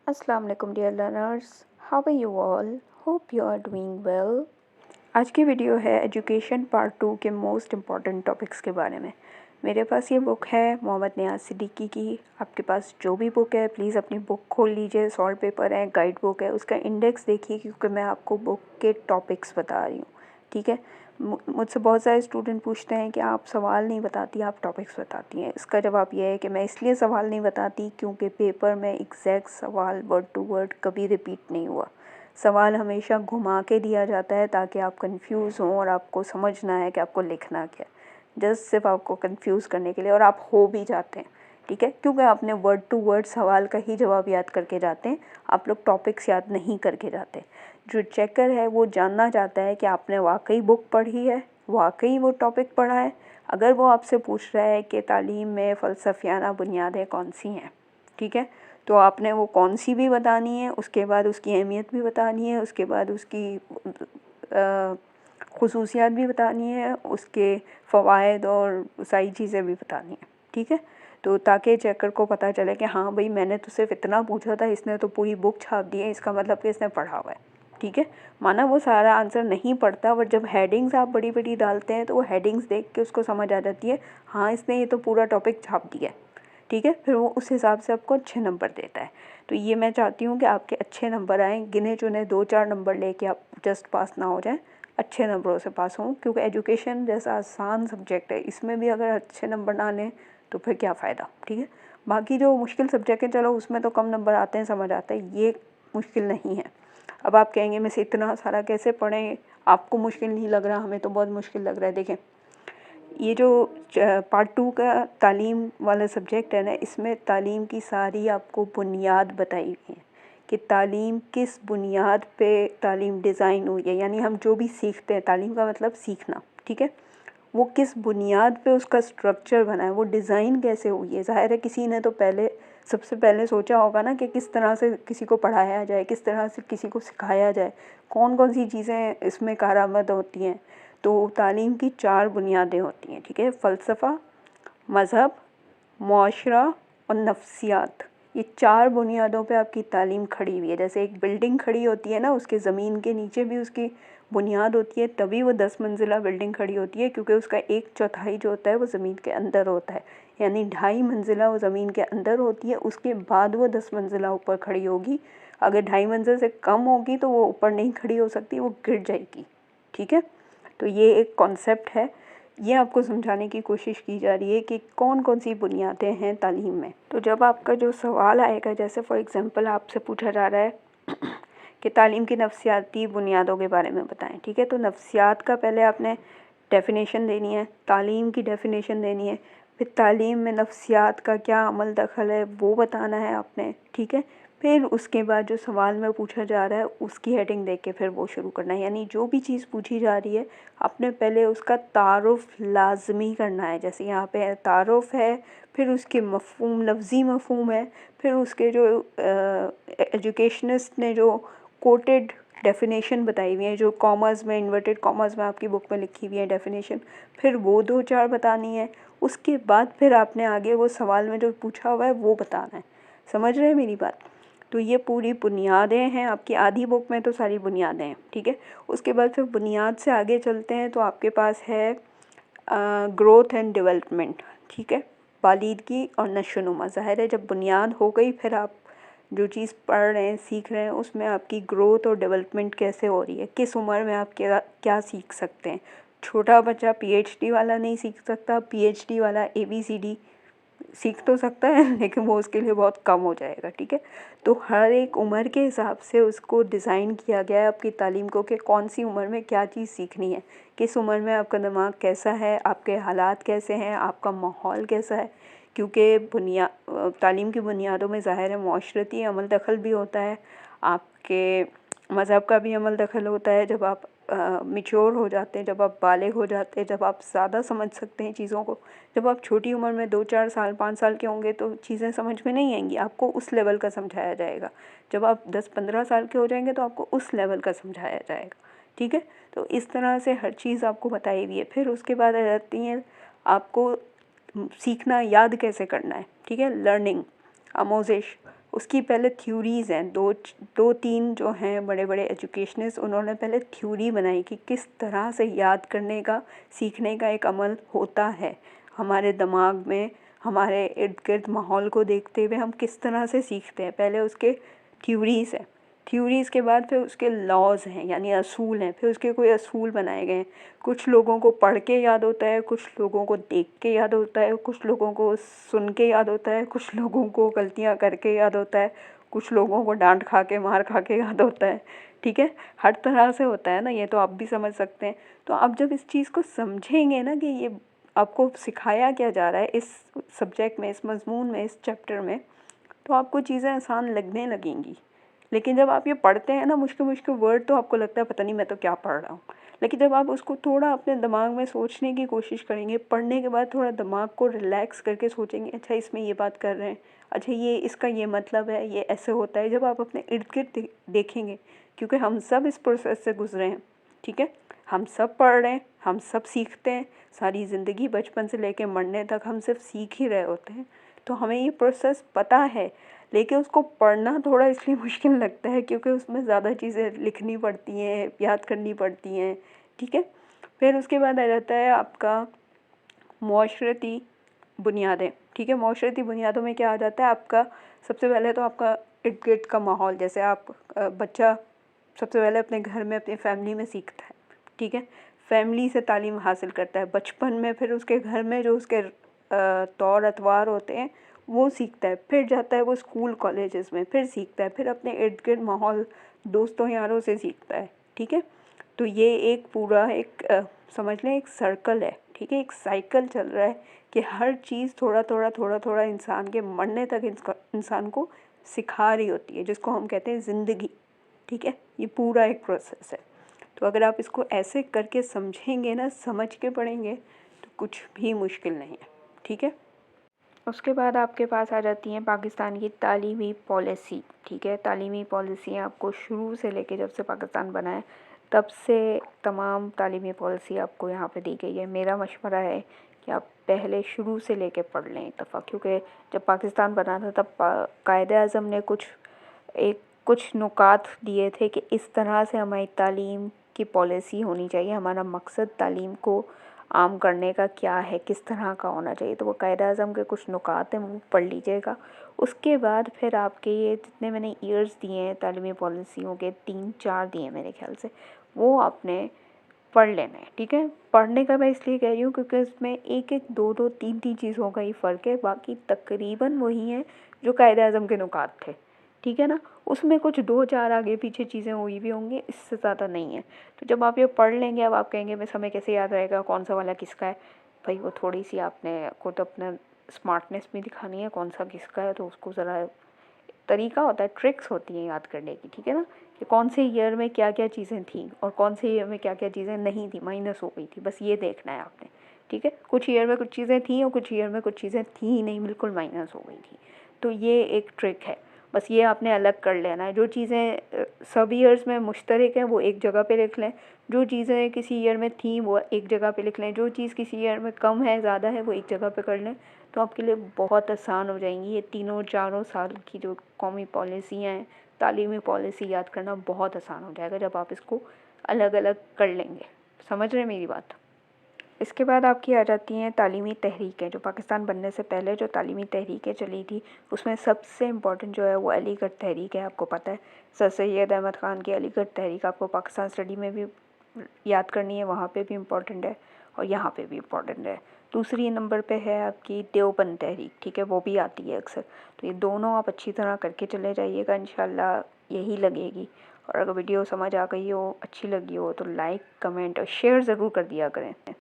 अस्सलाम वालेकुम dear learners, how are you all? Hope you are doing well. आज की वीडियो है एजुकेशन पार्ट 2 के मोस्ट इम्पॉर्टेंट टॉपिक्स के बारे में। मेरे पास ये बुक है मोहम्मद नियाज़ सिद्दीकी की। आपके पास जो भी बुक है प्लीज़ अपनी बुक खोल लीजिए। सॉल्व पेपर है, गाइड बुक है, उसका इंडेक्स देखिए क्योंकि मैं आपको बुक के टॉपिक्स बता रही हूँ। ठीक है, मुझसे बहुत सारे स्टूडेंट पूछते हैं कि आप सवाल नहीं बताती, आप टॉपिक्स बताती हैं। इसका जवाब यह है कि मैं इसलिए सवाल नहीं बताती क्योंकि पेपर में एग्जैक्ट सवाल वर्ड टू वर्ड कभी रिपीट नहीं हुआ। सवाल हमेशा घुमा के दिया जाता है ताकि आप कंफ्यूज हों और आपको समझ ना आए कि आपको लिखना क्या है। जस्ट सिर्फ आपको कंफ्यूज करने के लिए, और आप हो भी जाते हैं। ठीक है, क्योंकि आपने वर्ड टू वर्ड सवाल का ही जवाब याद करके जाते हैं, आप लोग टॉपिक्स याद नहीं करके जाते। जो चेकर है वो जानना चाहता है कि आपने वाकई बुक पढ़ी है, वाकई वो टॉपिक पढ़ा है। अगर वो आपसे पूछ रहा है कि तालीम में फ़लसफ़ियाना बुनियादें कौन सी हैं, ठीक है, तो आपने वो कौन सी भी बतानी है, उसके बाद उसकी अहमियत भी बतानी है, उसके बाद उसकी ख़ुसूसियात भी बतानी है, उसके फ़वाइद और सारी चीज़ें भी बतानी है। ठीक है, तो ताकि चेकर को पता चले कि हाँ भाई मैंने तो सिर्फ इतना पूछा था, इसने तो पूरी बुक छाप दी है, इसका मतलब कि इसने पढ़ा हुआ है। ठीक है, माना वो सारा आंसर नहीं पढ़ता, बट जब हेडिंग्स आप बड़ी बड़ी डालते हैं तो वो हेडिंग्स देख के उसको समझ आ जाती है हाँ इसने ये तो पूरा टॉपिक छाप दिया है। ठीक है, फिर वो उस हिसाब से आपको अच्छे नंबर देता है। तो ये मैं चाहती हूँ कि आपके अच्छे नंबर आएँ, गिने चुने 2-4 नंबर लेके आप जस्ट पास ना हो जाएं, अच्छे नंबरों से पास हों। क्योंकि एजुकेशन जैसा आसान सब्जेक्ट है, इसमें भी अगर अच्छे नंबर ना लें तो फिर क्या फ़ायदा। ठीक है, बाकी जो मुश्किल सब्जेक्ट है चलो उसमें तो कम नंबर आते हैं, समझ आता है, ये मुश्किल नहीं है। अब आप कहेंगे मैं से इतना सारा कैसे पढ़ें, आपको मुश्किल नहीं लग रहा, हमें तो बहुत मुश्किल लग रहा है। देखें, ये जो पार्ट 2 का तालीम वाला सब्जेक्ट है ना, इसमें तालीम की सारी आपको बुनियाद बताई हुई है कि तालीम किस बुनियाद पे तालीम डिज़ाइन हुई है। यानी हम जो भी सीखते हैं, तालीम का मतलब सीखना, ठीक है, वो किस बुनियाद पे उसका स्ट्रक्चर बना है, वो डिज़ाइन कैसे हुई है। ज़ाहिर है किसी ने तो सबसे पहले सोचा होगा ना कि किस तरह से किसी को पढ़ाया जाए, किस तरह से किसी को सिखाया जाए, कौन कौन सी चीज़ें इसमें कारआमद होती हैं। तो तालीम की 4 बुनियादें होती हैं। ठीक है, फ़लसफ़ा, मज़हब, मुआशरा और नफ्सियात। ये 4 बुनियादों पे आपकी तालीम खड़ी हुई है। जैसे एक बिल्डिंग खड़ी होती है ना, उसके ज़मीन के नीचे भी उसकी बुनियाद होती है, तभी वो 10 मंजिला बिल्डिंग खड़ी होती है, क्योंकि उसका 1/4 जो होता है वो ज़मीन के अंदर होता है। यानी 2.5 मंजिला वो ज़मीन के अंदर होती है, उसके बाद वो 10 मंजिला ऊपर खड़ी होगी। अगर 2.5 मंजिल से कम होगी तो वो ऊपर नहीं खड़ी हो सकती, वो गिर जाएगी। ठीक है, तो ये एक कॉन्सेप्ट है, ये आपको समझाने की कोशिश की जा रही है कि कौन कौन सी बुनियादें हैं तालीम में। तो जब आपका जो सवाल आएगा, जैसे फॉर एग्ज़ाम्पल आपसे पूछा जा रहा है कि तालीम की नफ्सियाती बुनियादों के बारे में बताएं। ठीक है, तो नफ्सियात का पहले आपने डेफिनेशन देनी है, तालीम की डेफिनेशन देनी है, फिर तालीम में नफ्सियात का क्या अमल दखल है वो बताना है आपने। ठीक है, फिर उसके बाद जो सवाल में पूछा जा रहा है उसकी हेडिंग देख के फिर वो शुरू करना है। यानी जो भी चीज़ पूछी जा रही है आपने पहले उसका तारुफ लाजमी करना है। जैसे यहाँ पे तारुफ है, फिर उसके मफ़हूम, लफ्ज़ी मफ़हूम है, फिर उसके जो एजुकेशनिस्ट ने जो कोटेड डेफिनेशन बताई हुई है, जो कॉमर्स में, इन्वर्टेड कॉमर्स में आपकी बुक में लिखी हुई है डेफिनेशन, फिर वो 2-4 बतानी है। उसके बाद फिर आपने आगे वो सवाल में जो पूछा हुआ है वो बताना है। समझ रहे हैं मेरी बात? तो ये पूरी बुनियादें हैं आपकी, आधी बुक में तो सारी बुनियादें हैं। ठीक है, उसके बाद फिर बुनियाद से आगे चलते हैं तो आपके पास है ग्रोथ एंड डेवलपमेंट। ठीक है, बालिदगी और नशोनुमा। ज़ाहिर है जब बुनियाद हो गई फिर आप जो चीज़ पढ़ रहे हैं, सीख रहे हैं, उसमें आपकी ग्रोथ और डेवलपमेंट कैसे हो रही है, किस उम्र में आप क्या क्या सीख सकते हैं। छोटा बच्चा पीएचडी वाला नहीं सीख सकता, पीएचडी वाला एबीसीडी सीख तो सकता है लेकिन वो उसके लिए बहुत कम हो जाएगा। ठीक है, तो हर एक उम्र के हिसाब से उसको डिज़ाइन किया गया है आपकी तालीम को कि कौन सी उम्र में क्या चीज़ सीखनी है, किस उम्र में आपका दिमाग कैसा है, आपके हालात कैसे हैं, आपका माहौल कैसा है। क्योंकि तालीम की बुनियादों में ज़ाहिर है माशरती अमल दखल भी होता है, आपके मज़हब का भी अमल दखल होता है। जब आप मैच्योर हो जाते हैं, जब आप बालिग हो जाते हैं, जब आप ज़्यादा समझ सकते हैं चीज़ों को। जब आप छोटी उम्र में 2-4 साल, 5 साल के होंगे तो चीज़ें समझ में नहीं आएंगी, आपको उस लेवल का समझाया जाएगा। जब आप 10-15 साल के हो जाएंगे तो आपको उस लेवल का समझाया जाएगा। ठीक है, तो इस तरह से हर चीज़ आपको बताई हुई है। फिर उसके बाद आ जाती हैं आपको सीखना, याद कैसे करना है। ठीक है, लर्निंग, आमोज़िश। उसकी पहले थ्योरीज़ हैं, दो तीन जो हैं बड़े बड़े एजुकेशनिस्ट, उन्होंने पहले थ्योरी बनाई कि किस तरह से याद करने का, सीखने का एक अमल होता है हमारे दिमाग में, हमारे इर्द गिर्द माहौल को देखते हुए हम किस तरह से सीखते हैं। पहले उसके थ्योरीज़ हैं, थ्योरीज़ के बाद फिर उसके लॉज हैं यानी असूल हैं, फिर उसके कोई असूल बनाए गए हैं। कुछ लोगों को पढ़ के याद होता है, कुछ लोगों को देख के याद होता है, कुछ लोगों को सुन के याद होता है, कुछ लोगों को गलतियाँ करके याद होता है, कुछ लोगों को डांट खा के, मार खा के याद होता है। ठीक है, हर तरह से होता है ना, ये तो आप भी समझ सकते हैं। तो आप जब इस चीज़ को समझेंगे ना कि ये आपको सिखाया क्या जा रहा है इस सब्जेक्ट में, इस मज़मून में, इस चैप्टर में, तो आपको चीज़ें आसान लगने लगेंगी। लेकिन जब आप ये पढ़ते हैं ना मुश्किल मुश्किल वर्ड, तो आपको लगता है पता नहीं मैं तो क्या पढ़ रहा हूँ। लेकिन जब आप उसको थोड़ा अपने दिमाग में सोचने की कोशिश करेंगे, पढ़ने के बाद थोड़ा दिमाग को रिलैक्स करके सोचेंगे, अच्छा इसमें ये बात कर रहे हैं, अच्छा ये इसका ये मतलब है, ये ऐसे होता है। जब आप अपने इर्द गिर्द देखेंगे, क्योंकि हम सब इस प्रोसेस से गुजरे हैं, ठीक है, हम सब पढ़ रहे हैं, हम सब सीखते हैं, सारी ज़िंदगी बचपन से लेकर मरने तक हम सिर्फ सीख ही रहे होते हैं। तो हमें ये प्रोसेस पता है, लेकिन उसको पढ़ना थोड़ा इसलिए मुश्किल लगता है क्योंकि उसमें ज़्यादा चीज़ें लिखनी पड़ती हैं, याद करनी पड़ती हैं। ठीक है, फिर उसके बाद आ जाता है आपका माशरती बुनियादें। ठीक है, माशरती बुनियादों में क्या आ जाता है आपका, सबसे पहले तो आपका इर्द गिर्द का माहौल, जैसे आप बच्चा सबसे पहले अपने घर में, अपनी फैमिली में सीखता है। ठीक है, फैमिली से तालीम हासिल करता है बचपन में, फिर उसके घर में जो उसके तौर अतवार होते हैं वो सीखता है, फिर जाता है वो स्कूल कॉलेजेस में, फिर सीखता है, फिर अपने इर्द गिर्द माहौल, दोस्तों यारों से सीखता है। ठीक है, तो ये एक पूरा एक समझ लें एक सर्कल है। ठीक है, एक साइकिल चल रहा है कि हर चीज़ थोड़ा थोड़ा थोड़ा थोड़ा इंसान के मरने तक इंसान को सिखा रही होती है, जिसको हम कहते हैं ज़िंदगी। ठीक है, ये पूरा एक प्रोसेस है। तो अगर आप इसको ऐसे करके समझेंगे ना, समझ के पढ़ेंगे, तो कुछ भी मुश्किल नहीं है। ठीक है, उसके बाद आपके पास आ जाती हैं पाकिस्तान की तालीमी पॉलिसी। ठीक है, तालीमी पॉलिसी आपको शुरू से लेके जब से पाकिस्तान बना है तब से तमाम तालीमी पॉलिसी आपको यहाँ पे दी गई है। मेरा मशवरा है कि आप पहले शुरू से लेके पढ़ लें एक दफ़ा, क्योंकि जब पाकिस्तान बना था तब कायदे-आज़म ने कुछ नुकात दिए थे कि इस तरह से हमारी तालीम की पॉलिसी होनी चाहिए, हमारा मकसद तालीम को आम करने का क्या है, किस तरह का होना चाहिए। तो वो कायदे-आज़म के कुछ नुकात हैं, वो पढ़ लीजिएगा। उसके बाद फिर आपके ये जितने मैंने ईयर्स दिए हैं तालीमी पॉलिसियों के, 3-4 दिए मेरे ख्याल से, वो आपने पढ़ लेना है। ठीक है, पढ़ने का मैं इसलिए कह रही हूँ क्योंकि उसमें एक एक दो दो तीन तीन चीज़ों का ही फ़र्क है, बाकी तकरीबन वही हैं जो कायदे-आज़म के नुकात थे। ठीक है ना, उसमें कुछ 2-4 आगे पीछे चीज़ें हुई भी होंगी, इससे ज़्यादा नहीं है। तो जब आप ये पढ़ लेंगे, अब आप कहेंगे मैं समय कैसे याद रहेगा, कौन सा वाला किसका है। भाई वो थोड़ी सी आपने खुद अपना स्मार्टनेस भी दिखानी है, कौन सा किसका है, तो उसको ज़रा तरीका होता है, ट्रिक्स होती हैं याद करने की। ठीक है ना, कि कौन से ईयर में क्या क्या चीज़ें थी और कौन से ईयर में क्या क्या चीज़ें नहीं थी, माइनस हो गई थी, बस ये देखना है आपने। ठीक है, कुछ ईयर में कुछ चीज़ें थी और कुछ ईयर में कुछ चीज़ें थी ही नहीं, बिल्कुल माइनस हो गई थी। तो ये एक ट्रिक है, बस ये आपने अलग कर लेना है। जो चीज़ें सब ईयर्स में मुश्तरक हैं वो एक जगह पे लिख लें, जो चीज़ें किसी ईयर में थी वो एक जगह पे लिख लें, जो चीज़ किसी ईयर में कम है, ज़्यादा है, वो एक जगह पे कर लें। तो आपके लिए बहुत आसान हो जाएंगी ये तीनों चारों साल की जो कौमी पॉलिसियाँ हैं, तालीमी पॉलिसी याद करना बहुत आसान हो जाएगा जब आप इसको अलग अलग कर लेंगे। समझ रहे हैं मेरी बात? इसके बाद आपकी आ जाती हैं तालीमी तहरीकें। जो पाकिस्तान बनने से पहले जो तालीमी तहरीकें चली थी, उसमें सबसे इम्पॉर्टेंट जो है वो अलीगढ़ तहरीक है। आपको पता है सर सैयद अहमद ख़ान की अलीगढ़ तहरीक आपको पाकिस्तान स्टडी में भी याद करनी है, वहाँ पे भी इम्पॉर्टेंट है और यहाँ पे भी इम्पॉर्टेंट है। दूसरी नंबर पे है आपकी देवबंद तहरीक। ठीक है, वो भी आती है अक्सर। तो ये दोनों आप अच्छी तरह करके चले जाइएगा, इंशाल्लाह यही लगेगी। और अगर वीडियो समझ आ गई हो, अच्छी लगी हो, तो लाइक, कमेंट और शेयर ज़रूर कर दिया करें।